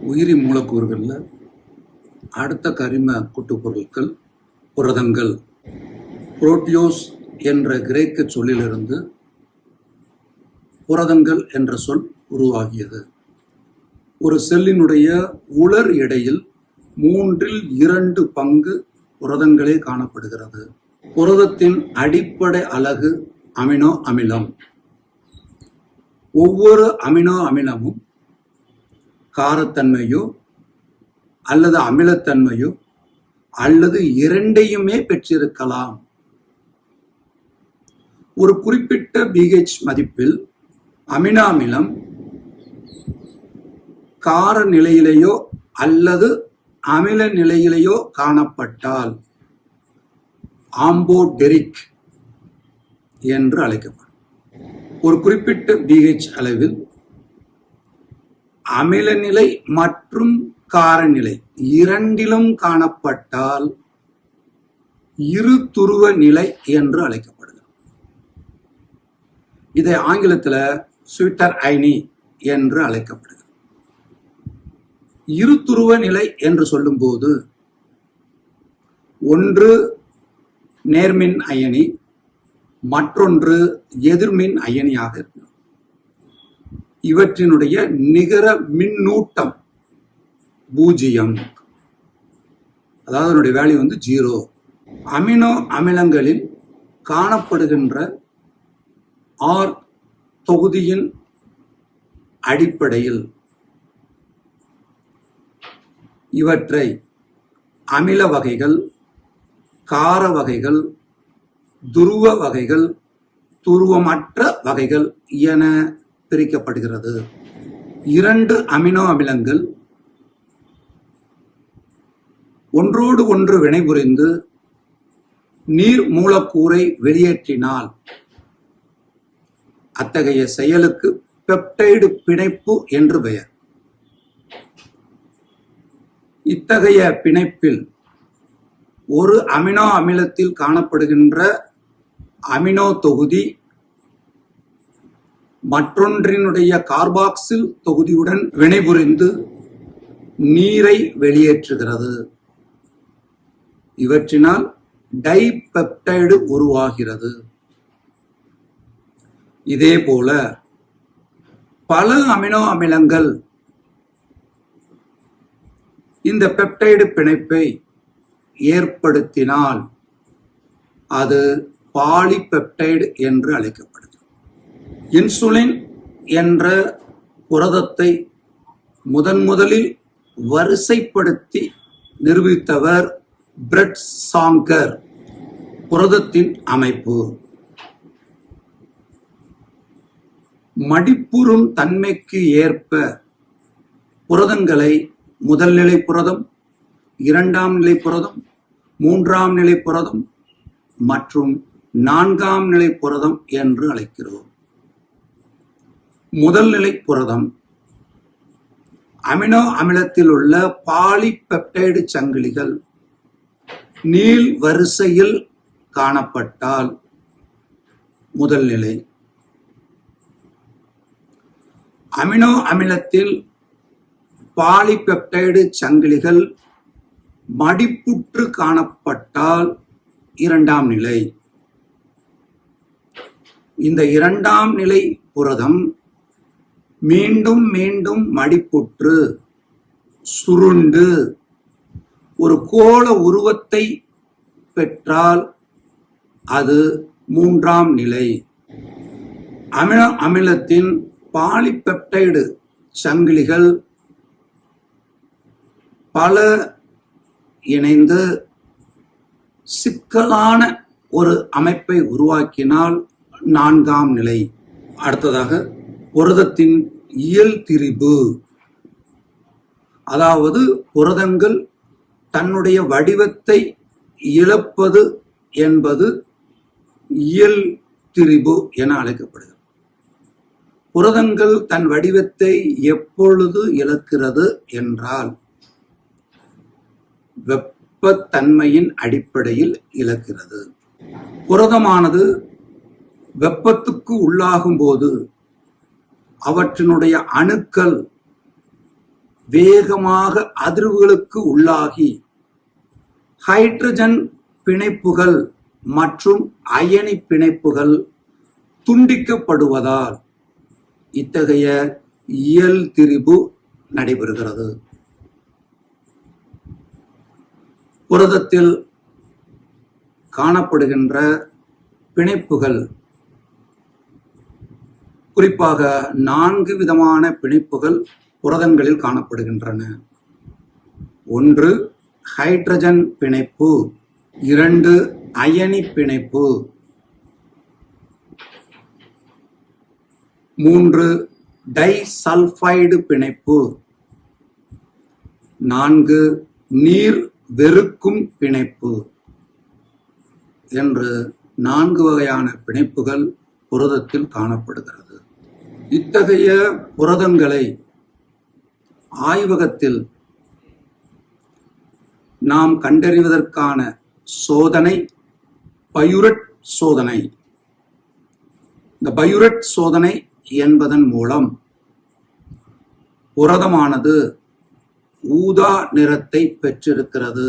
உயிரி மூலக்கூறுகளில் அடுத்த கரிம கூட்டுப்பொருட்கள் புரதங்கள். புரோட்டியோஸ் என்ற கிரேக்க சொல்லிலிருந்து புரதங்கள் என்ற சொல் உருவாகியது. ஒரு செல்லினுடைய உலர் எடையில் 2/3 பங்கு புரதங்களே காணப்படுகிறது. புரதத்தின் அடிப்படை அலகு அமினோ அமிலம். ஒவ்வொரு அமினோ அமிலமும் காரத்தன்மையோ அல்லது அமிலத்தன்மையோ அல்லது இரண்டையுமே பெற்றிருக்கலாம். ஒரு குறிப்பிட்ட pH மதிப்பில் அமினோ அமிலம் கார நிலையிலேயோ அல்லது அமில நிலையிலேயோ காணப்பட்டால் ஆம்போடெரிக் என்று அழைக்கப்படும். ஒரு குறிப்பிட்ட pH அளவில் அமில நிலை மற்றும் காரநிலை இரண்டிலும் காணப்பட்டால் இரு துருவ நிலை என்று அழைக்கப்படுகிறது. இதை ஆங்கிலத்தில் ஸ்வீட்டர் அயனி என்று அழைக்கப்படுகிறது. இரு துருவ நிலை என்று சொல்லும்போது ஒன்று நேர்மின் அயனி, மற்றொன்று எதிர்மின் அயனியாக இருக்கும். இவற்றினுடைய நிகர மின்னூட்டம் 0, அதாவது அதனுடைய வேல்யூ 0. அமினோ அமிலங்களில் காணப்படுகின்ற ஆர் தொகுதியின் அடிப்படையில் இவற்றை அமில வகைகள், கார வகைகள், துருவ வகைகள், துருவமற்ற வகைகள் என பிரிக்கப்படுகிறது. 2 அமினோ அமிலங்கள் ஒன்றோடு ஒன்று வினைபுரிந்து நீர் மூலக்கூறை வெளியேற்றினால் அத்தகைய செயலுக்கு பெப்டைடு பிணைப்பு என்று பெயர். இத்தகைய பிணைப்பில் ஒரு அமினோ அமிலத்தில் காணப்படுகின்ற அமினோ தொகுதி மற்றொன்றினுடைய கார்பாக்சில் தொகுதியுடன் வினைபுரிந்து நீரை வெளியேற்றுகிறது. இவற்றினால் டைபெப்டைடு உருவாகிறது. இதேபோல பல அமினோ அமிலங்கள் இந்த பெப்டைடு பிணைப்பை ஏற்படுத்தினால் அது பாலிபெப்டைடு என்று அழைக்கப்படுகிறது. இன்சுலின் என்ற புரதத்தை முதலில் வரிசைப்படுத்தி நிரூபித்தவர் பிரெட் சாங்கர். புரதத்தின் அமைப்பு மடிப்புறும் தன்மைக்கு ஏற்ப புரதங்களை முதல்நிலை புரதம், 2ஆம் நிலை புரதம், 3ஆம் நிலை புரதம் மற்றும் 4ஆம் நிலை புரதம் என்று அழைக்கிறோம். முதல்நிலை புரதம் அமினோ அமிலத்தில் உள்ள பாலிபெப்டைடு சங்கிலிகள் நீள் வரிசையில் காணப்பட்டால் முதல்நிலை. அமினோ அமிலத்தில் பாலிபெப்டைடு சங்கிலிகள் மடிப்புற்று காணப்பட்டால் 2ஆம் நிலை. இந்த 2ஆம் நிலை புரதம் மீண்டும் மீண்டும் மடிப்புற்று சுருண்டு ஒரு கோள உருவத்தை பெற்றால் அது 3ஆம் நிலை. அமினோ அமிலத்தின் பாலிபெப்டைடு சங்கிலிகள் பல இணைந்து சிக்கலான ஒரு அமைப்பை உருவாக்கினால் 4ஆம் நிலை. அடுத்ததாக புரதத்தின் இயல் திரிபு, அதாவது புரதங்கள் தன்னுடைய வடிவத்தை இழப்பது என்பது இயல் திரிபு என அழைக்கப்படுகிறது. புரதங்கள் தன் வடிவத்தை எப்பொழுது இழக்கிறது என்றால் வெப்பத்தன்மையின் அடிப்படையில் இழக்கிறது. புரதமானது வெப்பத்துக்கு உள்ளாகும் போது அவற்றினுடைய அணுக்கள் வேகமாக அதிர்வுகளுக்கு உள்ளாகி ஹைட்ரஜன் பிணைப்புகள் மற்றும் அயனி பிணைப்புகள் துண்டிக்கப்படுவதால் இத்தகைய இயல் திரிபு நடைபெறுகிறது. புரதத்தில் காணப்படுகின்ற பிணைப்புகள், குறிப்பாக 4 விதமான பிணைப்புகள் புரதங்களில் காணப்படுகின்றன. 1 ஹைட்ரஜன் பிணைப்பு, 2 அயனி பிணைப்பு, 3 டைசல்பைடு பிணைப்பு, 4 நீர் வெறுக்கும் பிணைப்பு என்று 4 வகையான பிணைப்புகள் புரதத்தில் காணப்படுகிறது. இத்தகைய புரதங்களை ஆய்வகத்தில் நாம் கண்டறிவதற்கான சோதனை பைருவேட் சோதனை. இந்த பைருவேட் சோதனை என்பதன் மூலம் புரதமானது ஊதா நிறத்தை பெற்றிருக்கிறது